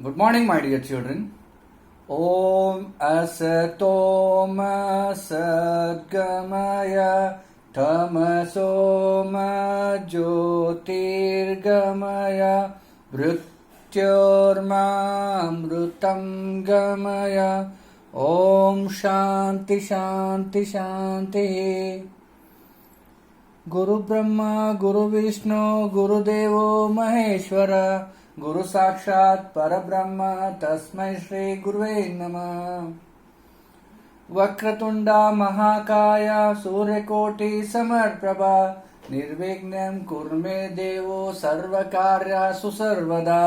Good morning, my dear children. Om Asatoma Sadgamaya Tamasoma Jyotirgamaya Mrityurmamrutam Gamaya Om Shanti Shanti Shanti. Guru Brahma Guru Vishnu Guru Devo Maheshwara गुरु साक्षात परब्रह्म तस्मै श्री गुरुवे नमः। वक्रतुंड महाकाय सूर्यकोटि समप्रभा निर्विघ्नं कुरु मे देवो सर्वकार्येषु सर्वदा।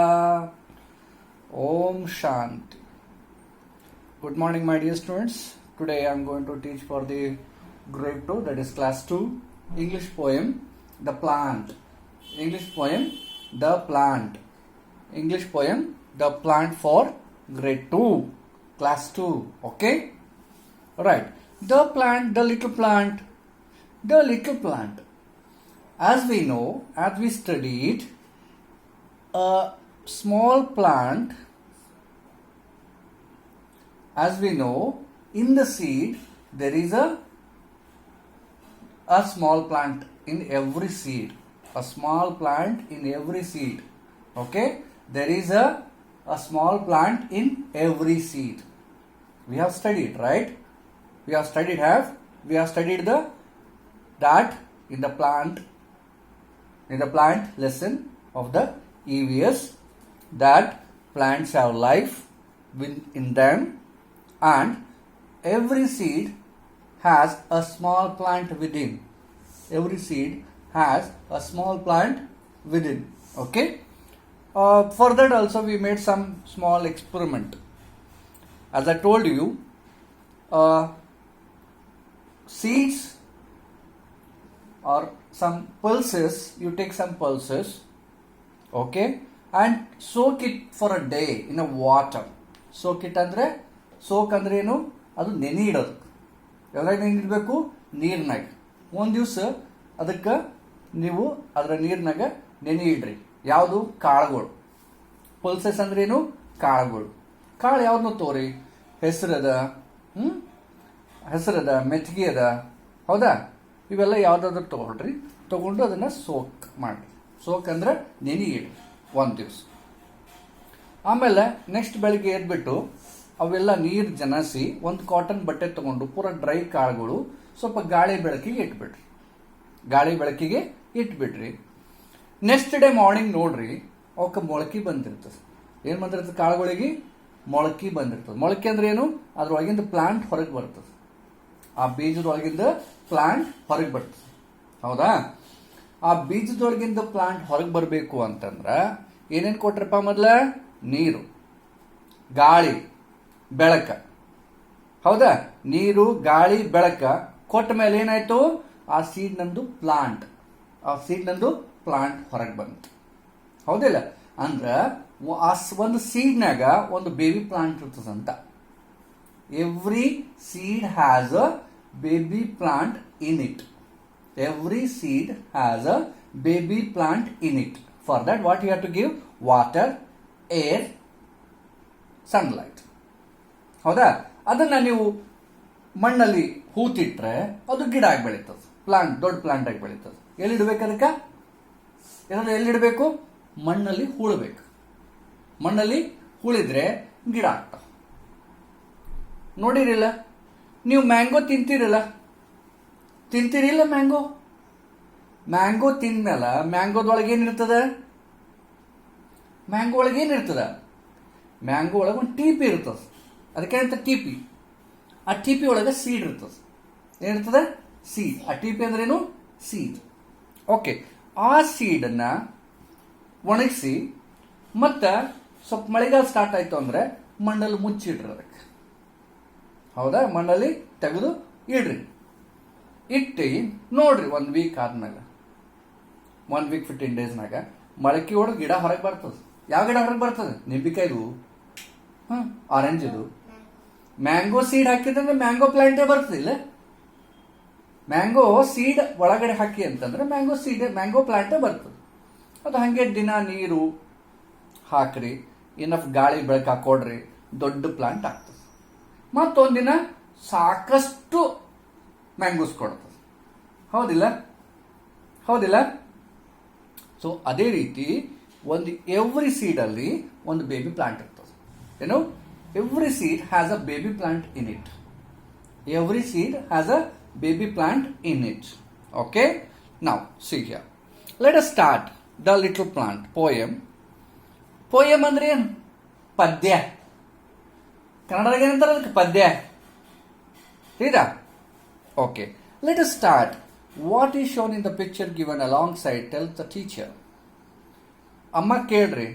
Om Shanti. Good morning, my dear students. Today I am going to teach for the grade 2, that is class 2, English poem The Plant. English poem The Plant. English poem The Plant for grade 2, class 2. Okay? Right. The plant, the little plant. The little plant. As we know, as we studied, a small plant, as we know, in the seed there is a small plant in every seed. A small plant in every seed. Okay? There is a small plant in every seed. We have studied, right? We have studied that in the plant lesson of the EVS, that plants have life in them, and every seed has a small plant within. Every seed has a small plant within. Okay? For that also we made some small experiment. As I told you, seeds or some pulses, you take some pulses, okay, and soak it for a day in a water. Soak it andre ಏನು ಅದು ನೆನೆ ಇಡೋದು. ಯಾವಾಗ ನೆನೆ ಇಡಬೇಕು? ನೀರಿನಾಗ. ಒಂದು ದಿವಸ ಅದಕ್ಕೆ ನೀವು ಅದರ ನೀರಿನಾಗ ನೆನೆ ಇಡ್ರಿ. ಯಾವುದು? ಕಾಳುಗಳು. ಪಲ್ಸಸ್ ಅಂದ್ರೇನು? ಕಾಳುಗಳು. ಕಾಳು ಯಾವ್ದನ್ನು ತೋರಿ? ಹೆಸರದ, ಮೆಥಿಗೆ ಅದ, ಹೌದಾ? ಇವೆಲ್ಲ ಯಾವ್ದಾದ್ರು ತಗೊಳ್ರಿ. ತಗೊಂಡು ಅದನ್ನ ಸೋಕ್ ಮಾಡಿ. ಸೋಕ್ ಅಂದ್ರೆ ನೆನೆ ಇಡ್ರಿ ಒಂದು ದಿವಸ. ಆಮೇಲೆ ನೆಕ್ಸ್ಟ್ ಬೆಳಿಗ್ಗೆ ಎದ್ಬಿಟ್ಟು ಅವೆಲ್ಲ ನೀರು ಜನಸಿ ಒಂದು ಕಾಟನ್ ಬಟ್ಟೆ ತಗೊಂಡು ಪೂರ ಡ್ರೈ ಕಾಳುಗಳು ಸ್ವಲ್ಪ ಗಾಳಿ ಬೆಳಕಿಗೆ ಇಟ್ಬಿಟ್ರಿ. ನೆಕ್ಸ್ಟ್ ಡೇ ಮಾರ್ನಿಂಗ್ ನೋಡ್ರಿ, ಅವಕ್ಕೆ ಮೊಳಕೆ ಬಂದಿರ್ತದೆ. ಏನು ಬಂದಿರ್ತದೆ? ಕಾಳುಗಳಿಗೆ ಮೊಳಕೆ ಬಂದಿರ್ತದೆ. ಮೊಳಕೆ ಅಂದ್ರೆ ಏನು? ಅದ್ರೊಳಗಿಂದ ಪ್ಲಾಂಟ್ ಹೊರಗೆ ಬರ್ತದೆ. ಆ ಬೀಜದೊಳಗಿಂದ ಪ್ಲಾಂಟ್ ಹೊರಗೆ ಬರ್ತದೆ, ಹೌದಾ? ಆ ಬೀಜದೊಳಗಿಂದ ಪ್ಲಾಂಟ್ ಹೊರಗೆ ಬರಬೇಕು ಅಂತಂದ್ರ ಏನೇನು ಕೊಟ್ರಪ್ಪ? ಮೊದಲ ನೀರು, ಗಾಳಿ, ಬೆಳಕ, ಹೌದಾ? ನೀರು, ಗಾಳಿ, ಬೆಳಕ ಕೊಟ್ಟ ಮೇಲೆ ಏನಾಯ್ತು? ಆ ಸೀಡ್ ನಂದು ಪ್ಲಾಂಟ್ ಹೊರಗೆ ಬಂತು, ಹೌದಿಲ್ಲ? ಅಂದ್ರ ಒಂದು ಸೀಡ್ನಾಗ ಒಂದು ಬೇಬಿ ಪ್ಲಾಂಟ್ ಇರ್ತದಂತ. Every seed has a baby plant in it. Every seed has a baby plant in it. For that what you have to give? Water, air, sunlight, ಹೌದಾ? ಅದನ್ನ ನೀವು ಮಣ್ಣಲ್ಲಿ ಹೂತಿಟ್ರೆ ಅದು ಗಿಡ ಆಗಿ ಬೆಳೀತದೆ. ಪ್ಲಾಂಟ್, ದೊಡ್ಡ ಪ್ಲಾಂಟ್ ಆಗಿ ಬೆಳೀತದೆ. ಎಲ್ಲಿಡ್ಬೇಕು ಅದಕ್ಕೆ? ಎಲ್ಲಿಡಬೇಕು? ಮಣ್ಣಲ್ಲಿ ಹೂಳಬೇಕು. ಮಣ್ಣಲ್ಲಿ ಹೂಳಿದ್ರೆ ಗಿಡ ಆಗ್ತಾವ. ನೋಡಿರಿಲ್ಲ? ನೀವು ಮ್ಯಾಂಗೋ ತಿಂತೀರಿಲ್ಲ? ಮ್ಯಾಂಗೋ ತಿಂದ್ಮೇಲೆ ಮ್ಯಾಂಗೋದೊಳಗೆ ಏನಿರ್ತದ? ಮ್ಯಾಂಗೋ ಒಳಗೆ ಒಂದು ಟೀಪಿ ಇರ್ತದೆ. ಅದಕ್ಕೆ ಅಂತ ಟೀಪಿ. ಆ ಟೀಪಿ ಒಳಗೆ ಸೀಡ್ ಇರ್ತದೆ. ಏನಿರ್ತದೆ? ಸೀಡ್. ಆ ಟೀಪಿ ಅಂದ್ರೇನು? ಸೀಡ್. ಓಕೆ. ಆ ಸೀಡನ್ನ ಒಣಗಿಸಿ ಮತ್ತೆ ಸ್ವಲ್ಪ ಮಳೆಗಾಲ ಸ್ಟಾರ್ಟ್ ಆಯ್ತು ಅಂದ್ರೆ ಮಣ್ಣಲ್ಲಿ ಮುಚ್ಚಿಡ್ರಿ ಅದಕ್ಕೆ, ಹೌದಾ? ಮಣ್ಣಲ್ಲಿ ತೆಗೆದು ಇಡ್ರಿ. ಇಟ್ಟು ನೋಡ್ರಿ 1 ವೀಕ್ ಆದ್ಮೇಲೆ, 1 ವೀಕ್ 15 ಡೇಸ್ನಾಗ ಮೊಳಕೆ ಹೊಡೆದು ಗಿಡ ಹೊರಗೆ ಬರ್ತದೆ. ಯಾವ ಗಿಡ ಹೊರಗೆ ಬರ್ತದೆ? ನಿಂಬಿಕಾಯ್ದು, ಆರೆಂಜ್ ಇದು. ಮ್ಯಾಂಗೋ ಸೀಡ್ ಹಾಕಿದ್ರೆ ಮ್ಯಾಂಗೋ ಪ್ಲಾಂಟೇ ಬರ್ತದಿಲ್ಲ. ಮ್ಯಾಂಗೋ ಸೀಡ್ ಒಳಗಡೆ ಹಾಕಿ ಅಂತಂದ್ರೆ ಮ್ಯಾಂಗೋ ಪ್ಲಾಂಟೇ ಬರ್ತದೆ. ಅದು ಹಾಗೆ ದಿನ ನೀರು ಹಾಕ್ರಿ, ಇನಫ್ ಗಾಳಿ ಬೆಳಕು ಹಾಕೊಡ್ರಿ, ದೊಡ್ಡ ಪ್ಲಾಂಟ್ ಆಗ್ತದೆ. ಮತ್ತೊಂದಿನ ಸಾಕಷ್ಟು ಮ್ಯಾಂಗೋಸ್ ಕೊಡ್ತದೆ. ಹೌದಿಲ್ಲ? ಹೌದಿಲ್ಲ? ಸೊ ಅದೇ ರೀತಿ ಒಂದು ಎವ್ರಿ ಸೀಡಲ್ಲಿ ಒಂದು ಬೇಬಿ ಪ್ಲಾಂಟ್ ಇರ್ತದೆ. ಏನು? Every seed has a baby plant in it. Every seed has a baby plant in it. Okay, now see here, let us start the little plant poem. Poem ಅಂದ್ರೆ ಏನು? ಪದ್ಯ. ಕನ್ನಡದಾಗ ಏನಂತಾರೆ ಅದಕ್ಕೆ? ಪದ್ಯ. Heera? Okay, let us start. What is shown in the picture given alongside tells the teacher. ಅಮ್ಮ ಕೇಳ್ರಿ,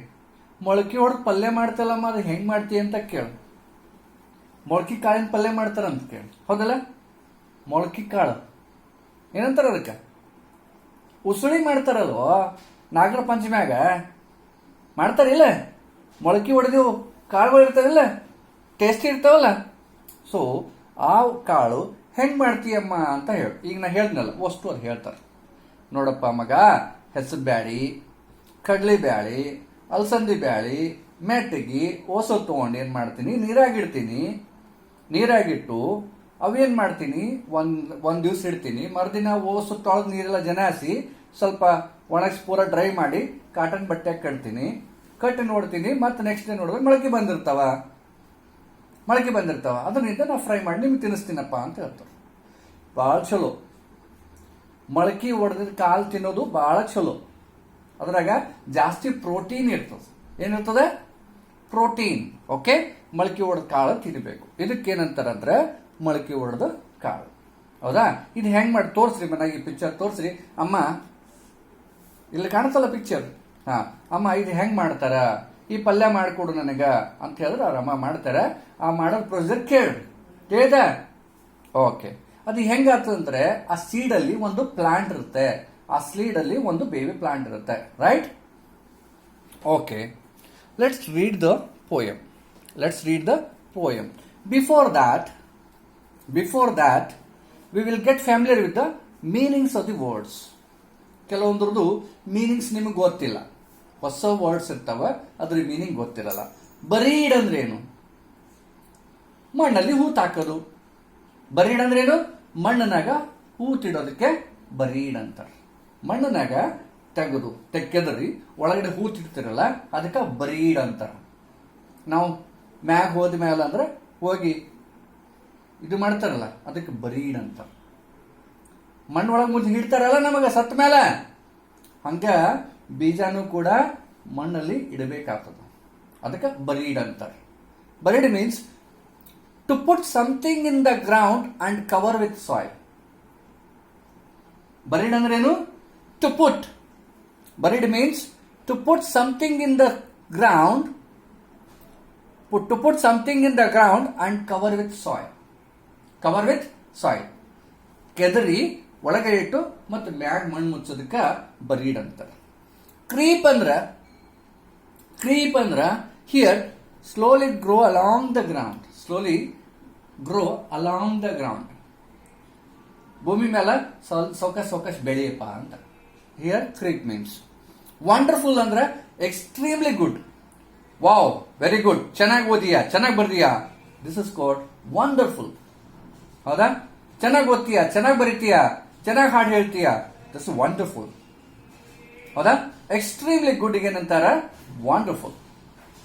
ಮೊಳಕೆ ಹೊಡೆದು ಪಲ್ಯ ಮಾಡ್ತಲ್ಲಮ್ಮ, ಅದು ಹೆಂಗ್ ಮಾಡ್ತೀಯ ಅಂತ ಕೇಳು. ಮೊಳಕೆ ಕಾಳಿನ ಪಲ್ಯ ಮಾಡ್ತಾರಂತ ಕೇಳಿ. ಹೌದಲ್ಲ? ಮೊಳಕೆ ಕಾಳು ಏನಂತಾರ ಅದಕ್ಕೆ? ಉಸುಳಿ ಮಾಡ್ತಾರಲ್ವೋ ನಾಗರ ಪಂಚಮ್ಯಾಗ ಮಾಡ್ತಾರಿಲ್ಲ? ಮೊಳಕೆ ಹೊಡೆದು ಕಾಳುಗಳು ಇರ್ತಾವಿಲ್ಲ, ಟೇಸ್ಟಿ ಇರ್ತಾವಲ್ಲ. ಸೊ ಆ ಕಾಳು ಹೆಂಗ್ ಮಾಡ್ತೀಯಮ್ಮ ಅಂತ ಹೇಳಿ ಈಗ ನಾ ಹೇಳ್ತೀನಲ್ಲ ಅಷ್ಟು ಅದು ಹೇಳ್ತಾರೆ. ನೋಡಪ್ಪ ಮಗ, ಹೆಸರು ಬ್ಯಾಳಿ, ಕಡ್ಲಿ ಬ್ಯಾಳಿ, ಅಲಸಂದಿ ಬ್ಯಾಳಿ, ಮೆಟ್ಟಿಗೆ ಓಸು ತೊಗೊಂಡು ಏನು ಮಾಡ್ತೀನಿ, ನೀರಾಗಿಡ್ತೀನಿ. ನೀರಾಗಿಟ್ಟು ಅವೇನ್ ಮಾಡ್ತೀನಿ, ಒಂದ್ ದಿವ್ಸ ಇಡ್ತೀನಿ. ಮರುದಿನ ಓಸು ತೊಳೆದು ನೀರೆಲ್ಲ ಜನಾಸಿ ಸ್ವಲ್ಪ ಒಣಗಿಸಿ ಪೂರ ಡ್ರೈ ಮಾಡಿ ಕಾಟನ್ ಬಟ್ಟೆ ಕಟ್ತೀನಿ. ಕಟ್ಟಿ ನೋಡ್ತೀನಿ, ಮತ್ತೆ ನೆಕ್ಸ್ಟ್ ಡೇ ನೋಡಿದ್ರೆ ಮೊಳಕೆ ಬಂದಿರ್ತಾವ. ಅದರಿಂದ ನಾ ಫ್ರೈ ಮಾಡಿ ನಿಮ್ಗೆ ತಿನ್ನಿಸ್ತೀನಪ್ಪ ಅಂತ ಹೇಳ್ತಾರೆ. ಭಾಳ ಚಲೋ. ಮೊಳಕೆ ಹೊಡೆದ ಕಾಳು ತಿನ್ನೋದು ಭಾಳ ಚಲೋ. ಅದ್ರಾಗ ಜಾಸ್ತಿ ಪ್ರೋಟೀನ್ ಇರ್ತದೆ. ಏನಿರ್ತದೆ? ಪ್ರೋಟೀನ್. ಓಕೆ, ಮೊಳಕೆ ಹೊಡೆದ ಕಾಳು ತಿನ್ನಬೇಕು. ಇದಕ್ಕೇನಂತಾರಂದ್ರೆ ಮೊಳಕೆ ಹೊಡೆದ ಕಾಳು. ಹೌದಾ? ಇದು ಹೆಂಗ್ ಮಾಡಿ ತೋರಿಸ್ರಿ, ಮನೆಗೆ ಪಿಕ್ಚರ್ ತೋರಿಸ್ರಿ. ಅಮ್ಮ ಇಲ್ಲಿ ಕಾಣುತ್ತಲ್ಲ ಪಿಕ್ಚರ್. ಹಾ, ಅಮ್ಮ ಇದು ಹೆಂಗ್ ಮಾಡ್ತಾರ, ಈ ಪಲ್ಯ ಮಾಡಿಕೊಡು ನನಗ ಅಂತ ಹೇಳಿದ್ರೆ ಅವ್ರ ಅಮ್ಮ ಮಾಡ್ತಾರ. ಆ ಮಾಡೋದ್ ಪ್ರೊಸೀಜರ್ ಕೇಳ್ರಿ. ಕೇಳಿದ? ಓಕೆ, ಅದು ಹೆಂಗಾಗ್ತದಂದ್ರೆ ಆ ಸೀಡಲ್ಲಿ ಒಂದು ಪ್ಲಾಂಟ್ ಇರುತ್ತೆ, ಆ ಸೀಡಲ್ಲಿ ಒಂದು ಬೇಬಿ ಪ್ಲಾಂಟ್ ಇರುತ್ತೆ. Right? Okay, let's read the poem. Before that, we will get familiar with the meanings of the words. ಕೆಲವೊಂದ್ರದ್ದು ಮೀನಿಂಗ್ಸ್ ನಿಮಗೆ ಗೊತ್ತಿಲ್ಲ, ಹೊಸ ವರ್ಡ್ಸ್ ಇರ್ತಾವ, ಅದ್ರ ಮೀನಿಂಗ್ ಗೊತ್ತಿರಲ್ಲ. ಬರೀಡ್ ಅಂದ್ರೆ ಏನು? ಮಣ್ಣಲ್ಲಿ ಹೂತ್ ಹಾಕೋದು. ಬರೀಡ್ ಅಂದ್ರೆ ಏನು? ಮಣ್ಣನಾಗ ಹೂತಿಡೋದಕ್ಕೆ ಬರೀಡ್ ಅಂತಾರೆ. ಮಣ್ಣನಾಗ ತೆಗೆದ್ರಿ ಒಳಗಡೆ ಹೂತಿಡ್ತಿರಲ್ಲ, ಅದಕ್ಕೆ ಬರೀಡ್ ಅಂತಾರ. ನಾವು ಮ್ಯಾಗ ಹೋದ ಮ್ಯಾಲ ಅಂದ್ರೆ ಹೋಗಿ ಇದು ಮಾಡ್ತಾರಲ್ಲ, ಅದಕ್ಕೆ ಬರೀಡ್ ಅಂತ. ಮಣ್ಣೊಳಗೆ ಮುಂಚೆ ಹಿಡ್ತಾರಲ್ಲ ನಮಗ ಸತ್ತ ಮೇಲೆ, ಹಂಗ ಬೀಜನೂ ಕೂಡ ಮಣ್ಣಲ್ಲಿ ಇಡಬೇಕಾಗ್ತದ, ಅದಕ್ಕೆ ಬರೀಡ್ ಅಂತಾರೆ. Buried means to put something in the ground and cover with soil. Buried ಅಂದ್ರೇನು? To put. Buried means to put something in the ground, to put something in the ground and cover with soil. ಕೆದರಿ ಒಳಗಡೆ ಇಟ್ಟು ಮತ್ತೆ ಮ್ಯಾಗ್ ಮಣ್ಣು ಮುಚ್ಚೋದಕ್ಕ buried ಅಂತಾರೆ. Creep ಅಂದ್ರ here slowly grow along the ground. ಭೂಮಿ ಮೇಲೆ ಸೌಕಶ ಬೆಳೆಯಪ್ಪ ಅಂತ. Here creep means. ವಂಡರ್ಫುಲ್ ಅಂದ್ರೆ extremely good. Wow, very good, ಚೆನ್ನಾಗಿ ಓದಿಯಾ, ಚೆನ್ನಾಗಿ ಬರ್ದಿಯಾ, ದಿಸ್ ಇಸ್ ಕಾಲ್ಡ್ ವಂಡರ್ಫುಲ್. ಹೌದಾ? ಚೆನ್ನಾಗಿ ಓದ್ತೀಯಾ, ಚೆನ್ನಾಗಿ ಬರೀತೀಯಾ, ಚೆನ್ನಾಗಿ ಹಾಡು ಹೇಳ್ತೀಯಾ, ದಿಸ್ ವಂಡರ್ಫುಲ್. ಹೌದಾ? ಎಕ್ಸ್ಟ್ರೀಮ್ಲಿ ಗುಡ್ ಏನಂತಾರ? ವಂಡರ್ಫುಲ್.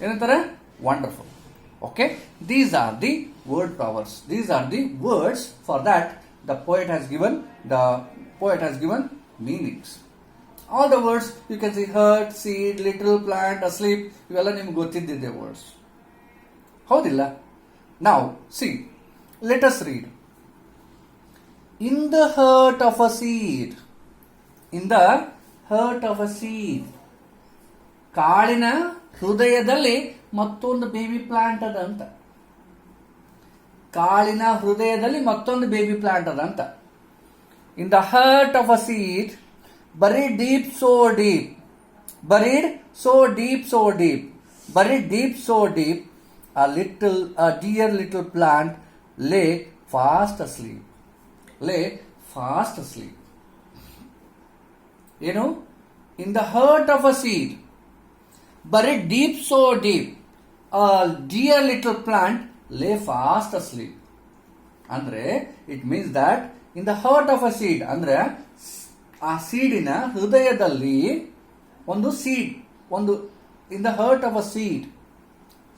ಏನಂತಾರೆ? Wonderful. Okay, these are the word powers. These are the words. For that the poet has given meanings. All the words you can see: hurt, seed, little, plant, asleep. ಇವೆಲ್ಲ ನಿಮ್ಗೆ ಗೊತ್ತಿದ್ದಿದೆ words. ಹೌದಿಲ್ಲ? Now see, let us read. In the heart of a seed. ಕಾಳಿನ ಹೃದಯದಲ್ಲಿ ಮತ್ತೊಂದು baby plant ಅದಂತ. ಕಾಳಿನ ಹೃದಯದಲ್ಲಿ ಮತ್ತೊಂದು ಬೇಬಿ ಪ್ಲಾಂಟ್ ಅದಂತ. ಇನ್ the heart of a seed, buried deep so deep, a dear little plant lay fast asleep. You know, in the heart of a seed, buried deep so deep, a dear little plant lay fast asleep. ಅಂದ್ರೆ it means that in the heart of a seed, ಅಂದ್ರೆ ಆ ಸೀಡಿನ ಹೃದಯದಲ್ಲಿ ಒಂದು seed, ಒಂದು in the heart of a seed,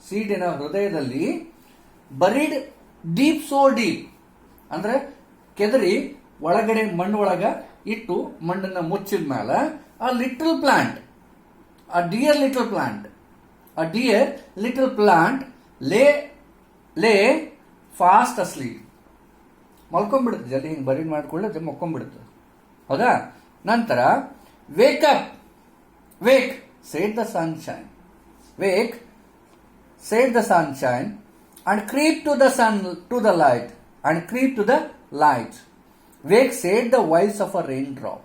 ಸೀಡಿನ ಹೃದಯದಲ್ಲಿ buried deep, so deep ಅಂದ್ರೆ ಕೆದರಿ ಒಳಗಡೆ ಮಣ್ಣು ಒಳಗ ಇಟ್ಟು ಮಣ್ಣನ್ನ ಮುಚ್ಚಿದ ಮೇಲೆ ಆ little plant, a dear little plant, a dear little plant lay fast asleep. ಮಲ್ಕೊಂಡ್ಬಿಡುತ್ತೆ, ಜಲ್ದಿ ಹಿಂಗೆ ಬರೀಡ್ ಮಾಡ್ಕೊಳ್ಳೆ ಮಲ್ಕೊಂಡ್ಬಿಡುತ್ತೆ, ಹೌದಾ? ನಂತರ wake up, wake said the sunshine, wake said the sunshine and creep to the sun, to the light, and creep to the light. Wake said the voice of a raindrop,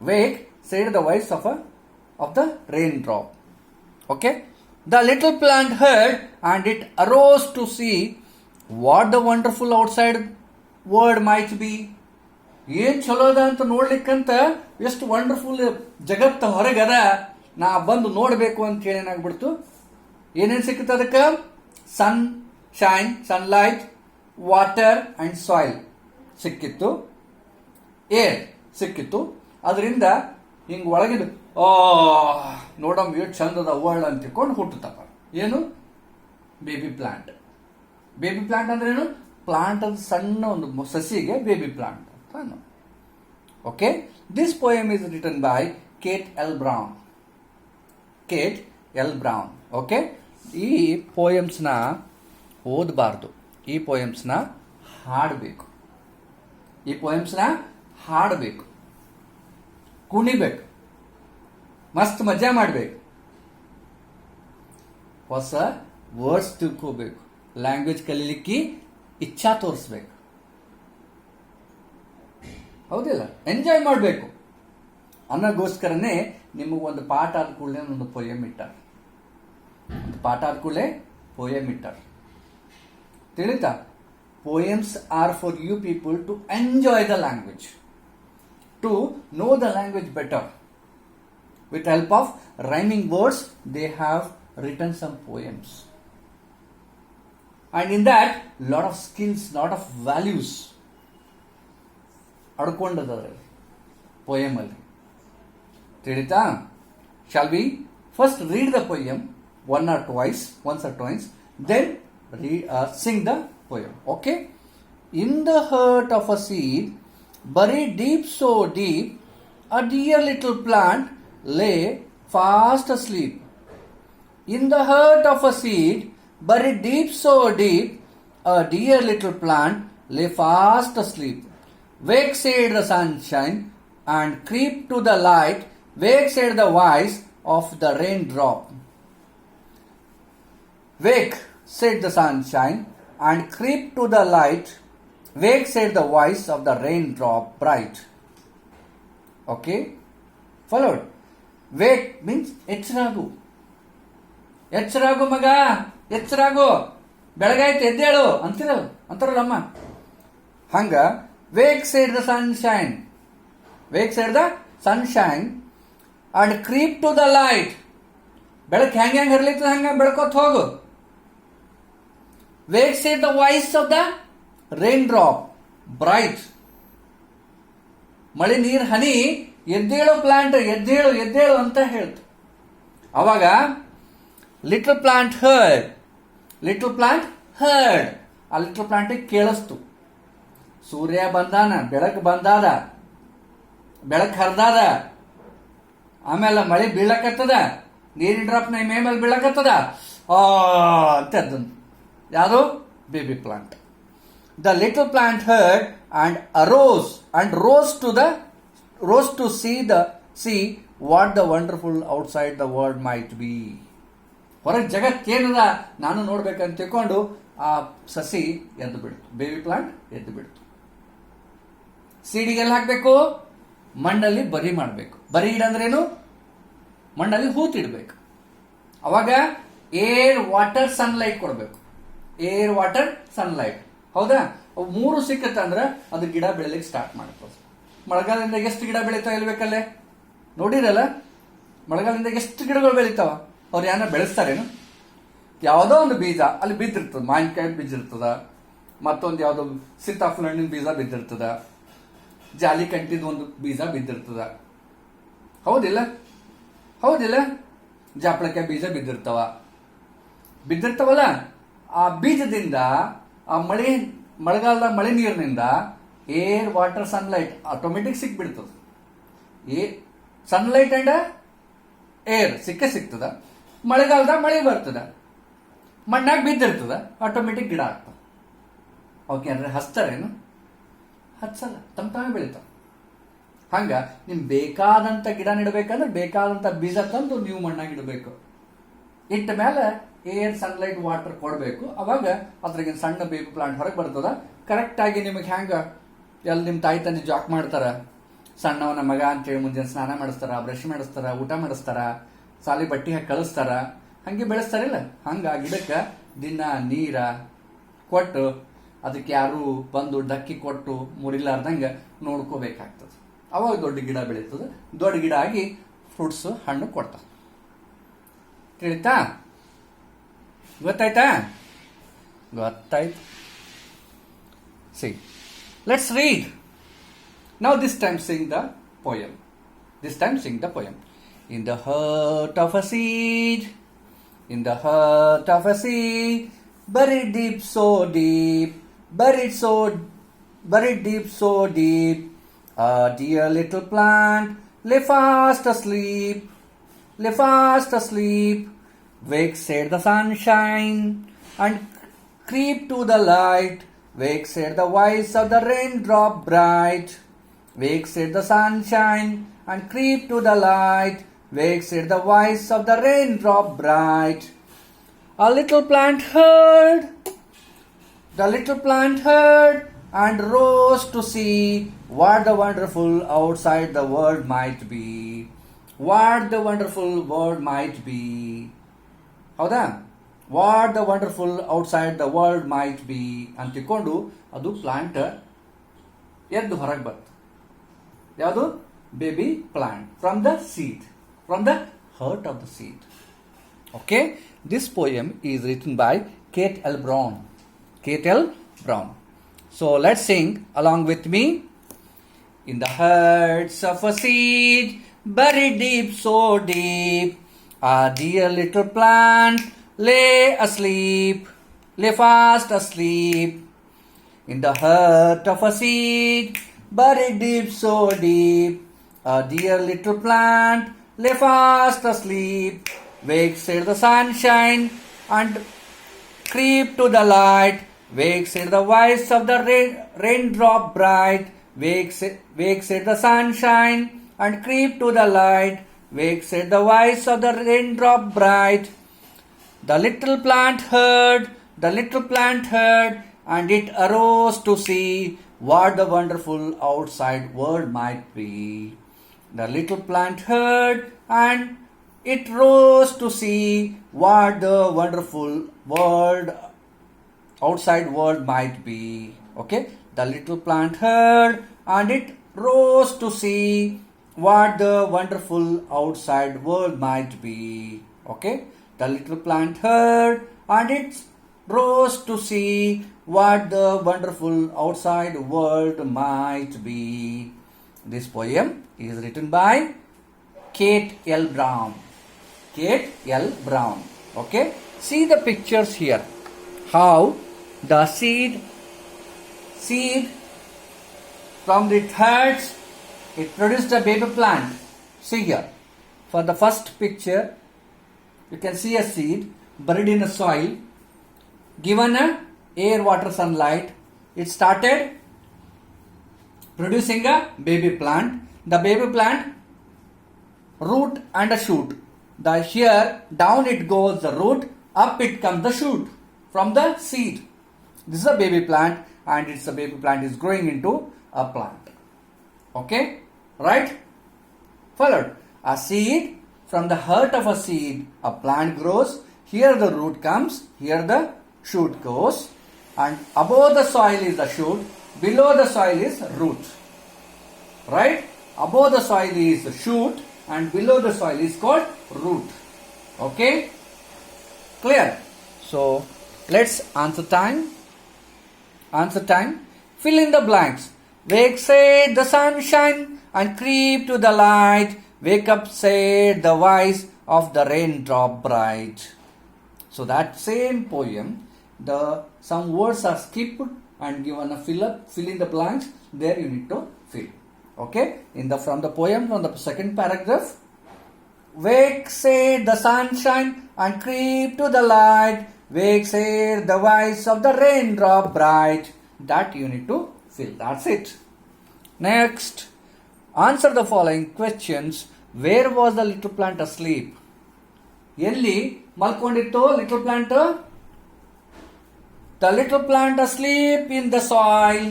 wake said the voice of the raindrop. Okay, the little plant heard and it arose to see what the wonderful outside world might be. ಏನ್ ಚಲೋ ಅದ ಅಂತ ನೋಡ್ಲಿಕ್ಕಂತ ಎಷ್ಟು wonderful ಜಗತ್ತು ಹೊರಗದ, ನಾ ಬಂದು ನೋಡ್ಬೇಕು ಅಂತ ಹೇಳಿ ಏನಾಗ್ಬಿಡ್ತು, ಏನೇನ್ ಸಿಕ್ಕುತ್ತೆ ಅದಕ್ಕೆ? Sunshine, sunlight, water and soil ಸಿಕ್ಕಿತ್ತು, ಏರ್ ಸಿಕ್ಕಿತ್ತು. ಅದರಿಂದ ಹಿಂಗ್ ಒಳಗಿದು ನೋಡಮ್ ಎಷ್ಟು ಚಂದದ ವರ್ಲ್ಡ್ ಅಂತ ತಿಳ್ಕೊಂಡು ಹುಟ್ಟುತ್ತಪ್ಪ. ಏನು? Baby plant. ಬೇಬಿ ಪ್ಲಾಂಟ್ ಅಂದ್ರೆ ಏನು? ಪ್ಲಾಂಟ್ ಅದು ಸಣ್ಣ ಒಂದು ಸಸಿಗೆ ಬೇಬಿ ಪ್ಲಾಂಟ್ ಅಂತ. Okay, this poem is written by Kate L brown. Kate L brown. Okay, ಈ ಪೋಯಮ್ಸ್ನ ಓದಬಾರ್ದು, ಈ ಪೋಯಮ್ಸ್ನ ಹಾಡಬೇಕು, ಈ ಪೋಯಮ್ಸ್ನ ಹಾಡಬೇಕು, ಕುಣಿಬೇಕು, ಮಸ್ತ್ ಮಜಾ ಮಾಡಬೇಕು, ಹೊಸ ವರ್ಡ್ಸ್ ತಿಳ್ಕೋಬೇಕು, ಲ್ಯಾಂಗ್ವೇಜ್ ಕಲೀಲಿಕ್ಕೆ ಇಚ್ಛಾ ತೋರಿಸ್ಬೇಕು, ಹೌದಿಲ್ಲ? ಎಂಜಾಯ್ ಮಾಡಬೇಕು ಅನ್ನೋಗೋಸ್ಕರನೇ ನಿಮಗೆ ಒಂದು ಪಾಠ ಆದ ಕೂಡಲೇ ಒಂದು ಪೋಯಮ್ ಇಟ್ಟಾರ, ಒಂದು ಪಾಠ ಆದ ಕೂಡಲೇ ಪೋಯಮ್ ಇಟ್ಟಾರ. ತಿಳಿತಾ? Poems are for you people to enjoy the language, to know the language better. With help of rhyming words, they have written some poems. And in that, lot of skills, lot of values ಅಡ್ಕೊಂಡದ ಅದರಲ್ಲಿ poem ಅಲ್ಲಿ. ತಿಳಿತಾ? Shall we first read the poem once or twice, then sing the poem. Okay? In the heart of a seed, buried deep, so deep, a dear little plant lay fast asleep. In the heart of a seed, buried deep, so deep, a dear little plant lay fast asleep. Wake, said the sunshine, and creep to the light. Wake, said the voice of the raindrop. Wake, said the sunshine, and creep to the light. Wake, said the voice of the raindrop bright. Okay? Followed. Wake means ಎಚ್ಚರಾಗು, ಎಚ್ಚರಾಗು ಮಗ, ಎಚ್ಚರಾಗು, ಬೆಳಗಾಯ್ತು ಎದ್ದೇಳು ಅಂತಾರಲ್ಲಮ್ಮ. ಹಂಗ wake said the sunshine, wake said the sunshine, and creep to the light. ಬೆಳಕು ಹೆಂಗೆ ಹರ್ಲಿರ್ತದೆ ಹಂಗ ಬೆಳ್ಕೋತ ಹೋಗು. Wake said the voice of the raindrop bright. ಮಳೆ ನೀರ್ ಹನಿ ಎದ್ದೇಳು ಪ್ಲಾಂಟ್, ಎದ್ದೇಳು ಎದ್ದೇಳು ಅಂತ ಹೇಳ್ತು. ಅವಾಗ little plant heard, little plant heard, ಆ ಲಿಟಲ್ ಪ್ಲಾಂಟ್ ಕೇಳಿಸ್ತು. ಸೂರ್ಯ ಬಂದಾನ, ಬೆಳಕು ಬಂದಾದ, ಬೆಳಕು ಹರಿದಾದ, ಆಮೇಲೆ ಮಳೆ ಬೀಳಕತ್ತದ, ನೀರಿನ ಡ್ರಾಪ್ ಮೇ ಮೇಲೆ ಬೀಳಕತ್ತದ ಅಂತ. ಯಾವುದು? Baby plant. The little plant heard and arose and rose to see what the wonderful outside the world might be. ಹೊರಗೆ ಜಗತ್ತೇನದ ನಾನು ನೋಡ್ಬೇಕಂತ ತಿಳ್ಕೊಂಡು ಆ ಸಸಿ ಎದ್ದು ಬಿಡ್ತು, ಬೇಬಿ ಪ್ಲಾಂಟ್ ಎದ್ದು ಬಿಡ್ತು. ಸೀಡಿಗೆಲ್ಲ ಹಾಕ್ಬೇಕು, ಮಣ್ಣಲ್ಲಿ ಬರಿ ಮಾಡಬೇಕು. ಬರಿ ಇಡಂದ್ರೇನು? ಮಣ್ಣಲ್ಲಿ ಹೂತಿಡ್ಬೇಕು. ಅವಾಗ ಏರ್, ವಾಟರ್, ಸನ್ಲೈಟ್ ಕೊಡಬೇಕು. Air, water, sunlight. ಹೌದಾ? ಅವು ಮೂರು ಸಿಕ್ಕತ್ತಂದ್ರೆ ಅದು ಗಿಡ ಬೆಳಿಲಿಕ್ಕೆ ಸ್ಟಾರ್ಟ್ ಮಾಡ್ತದೆ. ಮಳೆಗಾಲದಿಂದ ಎಷ್ಟು ಗಿಡ ಬೆಳಿತಾವ ಇಲ್ಬೇಕಲ್ಲೇ? ನೋಡಿರಲ್ಲ, ಮಳೆಗಾಲದಿಂದ ಎಷ್ಟು ಗಿಡಗಳು ಬೆಳಿತಾವ? ಅವ್ರು ಯಾರ ಬೆಳೆಸ್ತಾರೇನು? ಯಾವುದೋ ಒಂದು ಬೀಜ ಅಲ್ಲಿ ಬಿದ್ದಿರ್ತದ, ಮಾವಿನಕಾಯಿ ಬೀಜ ಇರ್ತದ, ಮತ್ತೊಂದು ಯಾವುದೋ ಸೀತಾಫಲ ಹಣ್ಣಿನ ಬೀಜ ಬಿದ್ದಿರ್ತದ, ಜಾಲಿ ಕಂಟಿದ ಒಂದು ಬೀಜ ಬಿದ್ದಿರ್ತದ. ಹೌದಿಲ್ಲ? ಹೌದಿಲ್ಲ? ಜಾಪಳಕಾಯಿ ಬೀಜ ಬಿದ್ದಿರ್ತಾವಲ್ಲ. ಆ ಬೀಜದಿಂದ ಆ ಮಳೆಗಾಲದ ಮಳೆ ನೀರಿನಿಂದ ಏರ್, ವಾಟರ್, ಸನ್ಲೈಟ್ ಆಟೋಮೆಟಿಕ್ ಸಿಕ್ಬಿಡ್ತದೆ. ಸನ್ಲೈಟ್ ಅಂಡ್ ಏರ್ ಸಿಗ್ತದ. ಮಳೆಗಾಲದ ಮಳೆ ಬರ್ತದ, ಮಣ್ಣಾಗ ಬಿದ್ದಿರ್ತದ, ಆಟೋಮೆಟಿಕ್ ಗಿಡ ಆಗ್ತದೆ. ಓಕೆ ಅಂದ್ರೆ ಹಚ್ತಾರೇನು? ಹಚ್ಚಲ್ಲ, ತಮ್ಮ ಬೆಳಿತಾವ. ಹಂಗ ನಿಮ್ ಬೇಕಾದಂತ ಗಿಡ ನೆಡಬೇಕಂದ್ರೆ ಬೇಕಾದಂತ ಬೀಜ ತಂದು ನೀವು ಮಣ್ಣಾಗಿ ಇಡಬೇಕು. ಇಟ್ಟ ಮೇಲೆ ಏರ್, ಸನ್ಲೈಟ್, ವಾಟರ್ ಕೊಡಬೇಕು. ಅವಾಗ ಅದ್ರಾಗಿನ ಸಣ್ಣ ಬೇಬಿ ಪ್ಲಾಂಟ್ ಹೊರಗೆ ಬರ್ತದ. ಕರೆಕ್ಟ್ ಆಗಿ ನಿಮಗೆ ಹ್ಯಾಂಗ ಎಲ್ಲಿ ನಿಮ್ಮ ತಾಯಿ ತಂದೆ ಜಾಕ್ ಮಾಡ್ತಾರ, ಸಣ್ಣವನ ಮಗ ಅಂತೇಳಿ ಮುಂಜಾನೆ ಸ್ನಾನ ಮಾಡಿಸ್ತಾರ, ಬ್ರಷ್ ಮಾಡಿಸ್ತಾರ, ಊಟ ಮಾಡಿಸ್ತಾರ, ಸಾಲಿ ಬಟ್ಟೆ ಹಾಕಿ ಕಳಿಸ್ತಾರ, ಹಂಗೆ ಬೆಳೆಸ್ತಾರಿಲ್ಲ. ಹಂಗ ಗಿಡಕ್ಕೆ ದಿನ ನೀರ ಕೊಟ್ಟು ಅದಕ್ಕೆ ಯಾರು ಬಂದು ಡಕ್ಕಿ ಕೊಟ್ಟು ಮುರಿಲಾರ್ದಂಗ ನೋಡ್ಕೋಬೇಕಾಗ್ತದೆ. ಅವಾಗ ದೊಡ್ಡ ಗಿಡ ಬೆಳೀತದೆ. ದೊಡ್ಡ ಗಿಡ ಆಗಿ ಫ್ರೂಟ್ಸ್, ಹಣ್ಣು ಕೊಡ್ತಾವ. ತಿಳಿತಾ? ಗೊತ್ತಾಯ್ತಾ? ಗೊತ್ತಾಯ್ತು. See, let's read. Now this time sing the poem. In the heart of a seed, in the heart of a seed, buried deep, so deep, buried deep, so deep, a dear little plant lay fast asleep, Wake, said the sunshine, and creep to the light. Wake, said the voice of the raindrop bright. Wake, said the sunshine, and creep to the light. Wake, said the voice of the raindrop bright. A little plant heard, the little plant heard, and rose to see what the wonderful outside the world might be. What the wonderful world might be. ಹೌದಾ? What the wonderful outside the world might be ಅಂತ ತಿಳ್ಕೊಂಡು ಅದು plant ಎದ್ದು ಹೊರಗೆ ಬರ್ತದೆ. ಯಾವುದು? Baby plant from the seed, from the heart of the seed. Okay, this poem is written by Kate L. Brown. So let's sing along with me. In the hearts of a seed, buried deep, so deep, a dear little plant lay fast asleep. In the heart of a seed, buried deep, so deep, a dear little plant lay fast asleep. Wake, said the sunshine, and creep to the light. Wake, said the voice of the raindrop bright. Wake, said the sunshine, and creep to the light. Wake, said the voice of the raindrop bright. The little plant heard, and it arose to see what the wonderful outside world might be. The little plant heard, and it rose to see what the wonderful outside world might be. Okay, the little plant heard, and it rose to see what the wonderful outside world might be. Okay, the little plant heard, and it rose to see what the wonderful outside world might be. This poem is written by Kate L. Brown. Okay, see the pictures here. How the seed from the hearts, it produced a baby plant. See here, for the first picture, you can see a seed buried in a soil, given a air, water, sunlight. It started producing a baby plant. The baby plant, root and a shoot. Here down it goes the root, up it comes the shoot from the seed. This is a baby plant, and it's a baby plant is growing into a plant. Okay, right? Followed. A seed, from the heart of a seed, a plant grows. Here the root comes, here the shoot goes, and above the soil is the shoot, below the soil is root. Right? Above the soil is the shoot, and below the soil is called root. Okay? Clear? So let's answer time. Answer time. Fill in the blanks. Wake, said the sunshine, and creep to the light. Wake up, said the voice of the raindrop bright. So that same poem, some words are skipped and given a fill in the blanks. There you need to fill. Okay, from the poem, from the second paragraph. Wake, said the sunshine, and creep to the light. Wake, said the voice of the raindrop bright. That you need to fill. That's it. Next, answer the following questions. Where was the little plant asleep? ಎಲ್ಲಿ ಮಲ್ಕೊಂಡಿತ್ತು little plant? The little plant asleep in the soil.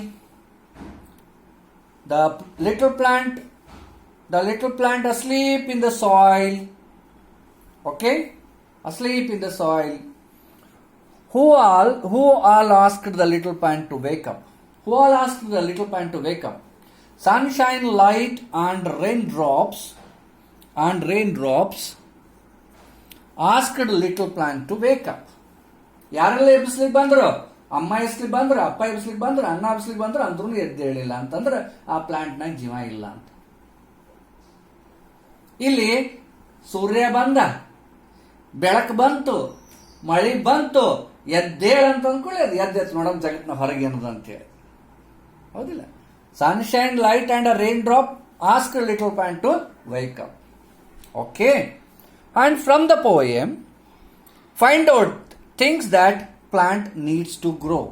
The little plant asleep in the soil. Okay? Asleep in the soil. Who all asked the little plant to wake up? Who all asked the little plant to wake up? Sunshine, light, and raindrops asked little plant to wake up. ಯಾರೆಲ್ಲ ಎಬ್ಬಿಸ್ಲಿಕ್ಕೆ ಬಂದ್ರು? ಅಮ್ಮ ಎಬ್ಬಿಸ್ಲಿಕ್ಕೆ ಬಂದ್ರು, ಅಪ್ಪ ಎಬ್ಬಿಸ್ಲಿಕ್ಕೆ ಬಂದ್ರು, ಅಣ್ಣ ಎಬ್ಬಿಸ್ಲಿಕ್ಕೆ ಬಂದ್ರು, ಅಂದ್ರೂ ಎದ್ದೇಳಿಲ್ಲ ಅಂತಂದ್ರೆ ಆ ಪ್ಲಾಂಟ್ನಾಗ ಜೀವ ಇಲ್ಲ ಅಂತ. ಇಲ್ಲಿ ಸೂರ್ಯ ಬಂದ, ಬೆಳಕು ಬಂತು, ಮಳಿ ಬಂತು, ಎದ್ದೇಳ ಅಂತ ಅಂದ್ಕೊಳ್ಳಿ, ಅದು ಎದ್ದು ನೋಡಮ್ ಜಗತ್ನ ಹೊರಗೆ ಏನದ ಅಂತೇಳಿ. ಹೌದಿಲ್ಲ? Sunshine, light, and a raindrop ask a little plant to wake up. Okay? And from the poem, find out things that plant needs to grow.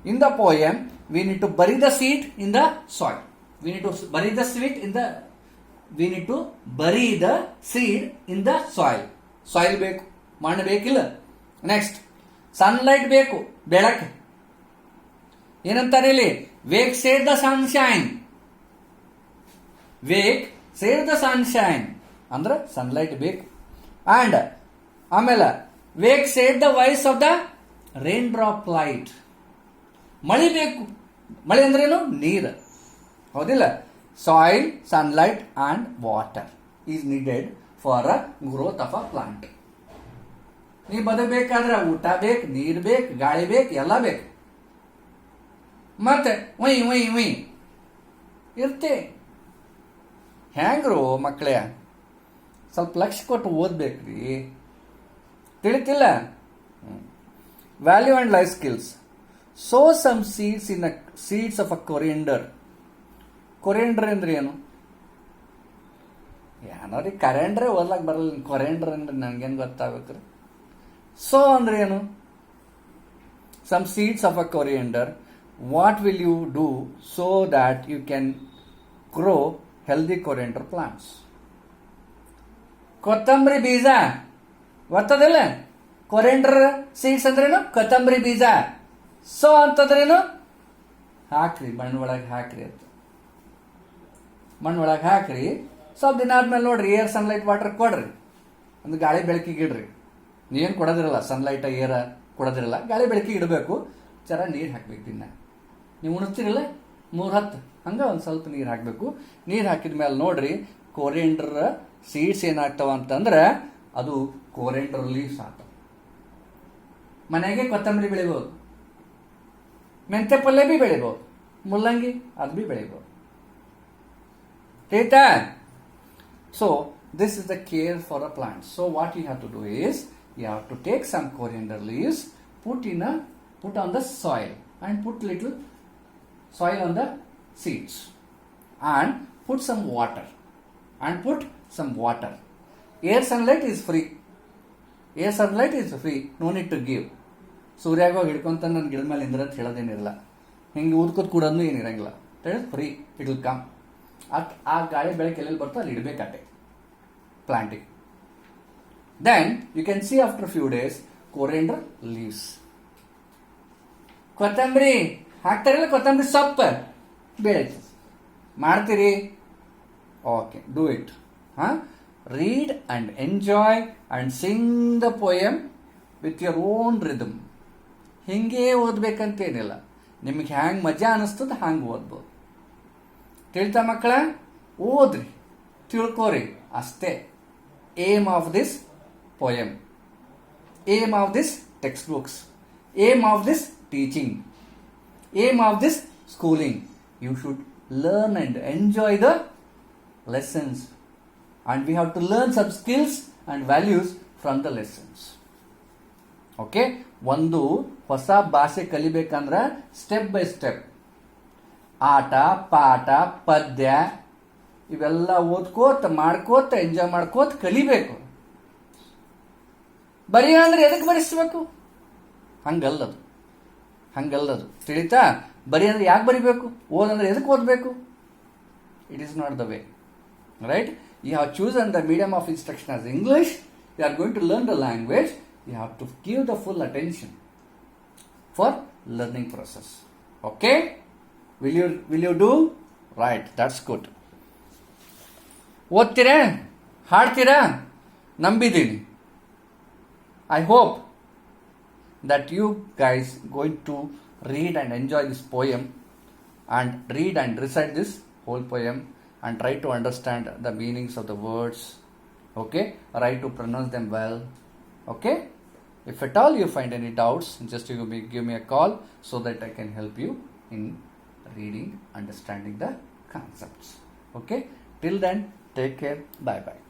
In the poem, we need to bury the seed in the soil. We need to bury the seed in the soil. Soil ಬೇಕು, ಮಣ್ಣು ಬೇಕಿಲ್ಲ. Next, sunlight ಬೇಕು, ಬೆಳಕು. ಏನಂತಾರೆ ಇಲ್ಲಿ? Wake, said the sunshine. Wake, said the sunshine ಅಂದ್ರೆ sunlight ಬೇಕು. And ಆಮೇಲೆ wake, said the voice of the rain drop light. ಮಳಿ ಬೇಕು. ಮಳೆ ಅಂದ್ರೇನು? ನೀರು. ಹೌದಿಲ್ಲ? Soil, sunlight and water is needed for a growth of a plant. ನೀ ಬದಬೇಕಾದ್ರೆ ಊಟ ಬೇಕು, ನೀರು ಬೇಕು, ಗಾಳಿ ಬೇಕು, ಎಲ್ಲ ಬೇಕು. ಮತ್ತೆ ಒಯ್ ಇರ್ತೆ. ಹ್ಯಾಂಗ್ರು ಮಕ್ಕಳೇ, ಸ್ವಲ್ಪ ಲಕ್ಷ್ಯ ಕೊಟ್ಟು ಓದ್ಬೇಕ್ರಿ. ತಿಳಿತಿಲ್ಲ? Value and life skills. So some seeds of a coriander. Coriander ಅಂದ್ರೆ ಏನು? ಏನೋರಿ ಕರೆಂಡ್ರೆ ಓದ್ಲಾಕ್ ಬರಲ್ಲ. ಕೊರಿಯಂಡರ್ ಅಂದ್ರೆ ನನ್ಗೇನು ಗೊತ್ತಾಗ್ಬೇಕ್ರಿ. ಸೊ ಅಂದ್ರೆ ಏನು? Some seeds of a coriander. What will you do so that you can grow healthy coriander plants? ಕೊತ್ತಂಬರಿ ಬೀಜ ಗೊತ್ತದಿಲ್ಲ? ಕೊರಿಯಂಡರ್ ಸೀಡ್ಸ್ ಅಂದ್ರೇನು? ಕೊತ್ತಂಬರಿ ಬೀಜ. ಸೊ ಅಂತಂದ್ರೇನು? ಹಾಕ್ರಿ, ಮಣ್ಣೊಳಗೆ ಹಾಕ್ರಿ ಅಂತ. ಮಣ್ಣೊಳಗೆ ಹಾಕ್ರಿ. ಸ್ವಲ್ಪ ದಿನ ಆದ್ಮೇಲೆ ನೋಡ್ರಿ, ಏರ್, ಸನ್ಲೈಟ್, ವಾಟರ್ ಕೊಡ್ರಿ. ಒಂದು ಗಾಳಿ ಬೆಳಕಿಗೆ ಇಡ್ರಿ. ನೀವೇನು ಕೊಡೋದಿರಲ್ಲ, ಸನ್ಲೈಟ್ ಏರ ಕೊಡೋದಿರಲ್ಲ, ಗಾಳಿ ಬೆಳಕಿಗೆ ಇಡಬೇಕು. ಜರ ನೀರು ಹಾಕ್ಬೇಕು. ದಿನ ನೀವು ಉಣಿಸ್ತಿರಲ್ಲ 3-10 ಹಂಗೆ ಒಂದು ಸ್ವಲ್ಪ ನೀರು ಹಾಕಬೇಕು. ನೀರು ಹಾಕಿದ ಮೇಲೆ ನೋಡ್ರಿ, ಕೊರಿಯಂಡರ್ ಸೀಡ್ಸ್ ಏನಾಗ್ತಾವ ಅಂತಂದ್ರೆ ಅದು ಕೊರಿಯಂಡರ್ ಲೀವ್ಸ್ ಆಗ್ತಾವ. ಮನೆಗೆ ಕೊತ್ತಂಬರಿ ಬೆಳಿಬೋದು, ಮೆಂತ್ಯ ಪಲ್ಯ ಬಿ ಬೆಳಿಬೋದು, ಮುಲ್ಲಂಗಿ ಅದು ಬಿ ಬೆಳಿಬೋದು. ಆಯ್ತಾ? So this is the care for a plant. So what you have to do is, you have to take some coriander leaves, put on the soil, and put little soil on the seeds, and put some water, Air sunlight is free. No need to give. ಸೂರ್ಯಾಗ ಹೋಗಿ ಹಿಡ್ಕೊಂತ ನನ್ನ ಗಿಡದ ಮೇಲೆ ಇಂದ್ರ ಅಂತ ಹೇಳೋದೇನಿರಲ್ಲ. ಹಿಂಗೆ ಊದ್ಕೋತ್ ಕೂಡೋದು ಏನಿರಂಗಿಲ್ಲ. Free it will come. ಆ ಗಾಳಿ ಬೆಳಕು ಎಲ್ಲೆಲ್ಲಿ ಬರ್ತೋ ಅಲ್ಲಿ ಇಡಬೇಕಟ್ಟೆ ಪ್ಲಾಂಟಿಗೆ. Then you can see after few days coriander leaves. ಕೊತ್ತಂಬರಿ ಹಾಕ್ತಾರಲ್ಲ, ಕೊತ್ತಂಬರಿ ಸೊಪ್ಪು ಬೆಳೀತದೆ. ಮಾಡ್ತೀರಿ? Okay, do it. Read and enjoy and sing the poem with your own rhythm. ಹಿಂಗೆ ಓದ್ಬೇಕಂತೇನಿಲ್ಲ, ನಿಮಗೆ ಹ್ಯಾಂಗೆ ಮಜಾ ಅನಿಸ್ತದ ಹಂಗೆ ಓದ್ಬೋದು. ತಿಳಿತಾ ಮಕ್ಕಳ? ಓದ್ರಿ, ತಿಳ್ಕೋರಿ ಅಷ್ಟೇ. Aim of this textbooks, aim of this teaching, aim of this schooling. You should learn and enjoy the lessons, and we have to learn some skills and values from the lessons. Okay, ಒಂದು ಹೊಸ ಭಾಷೆ ಕಲಿಬೇಕಂದ್ರೆ step by step ಆಟ ಪಾಠ ಪದ್ಯ ಇವೆಲ್ಲ ಓದ್ಕೋತ ಮಾಡ್ಕೋತ enjoy ಮಾಡ್ಕೋತ ಕಲಿಬೇಕು. ಬರೀ ಅಂದ್ರೆ ಎದಕ್ಕೆ ಬರೆಸ್ಬೇಕು? ಹಂಗಲ್ಲದು ತಿಳಿತಾ? ಬರೀ ಅಂದ್ರೆ ಯಾಕೆ ಬರಿಬೇಕು? ಓದಂದ್ರೆ ಎದಕ್ಕೆ ಓದಬೇಕು? It is not the way, right? You have chosen the medium of instruction as English. You are going to learn the language. You have to give the full attention for learning process. Okay? Will you do? Right, that's good. ಓದ್ತೀರಾ? ಹಾಡ್ತೀರಾ? ನಂಬಿದ್ದೀನಿ. I hope that you guys going to read and enjoy this poem, and read and recite this whole poem, and try to understand the meanings of the words. Okay, try to pronounce them well. Okay, if at all you find any doubts, just give me a call so that I can help you in reading, understanding the concepts. Okay, till then, take care, bye bye.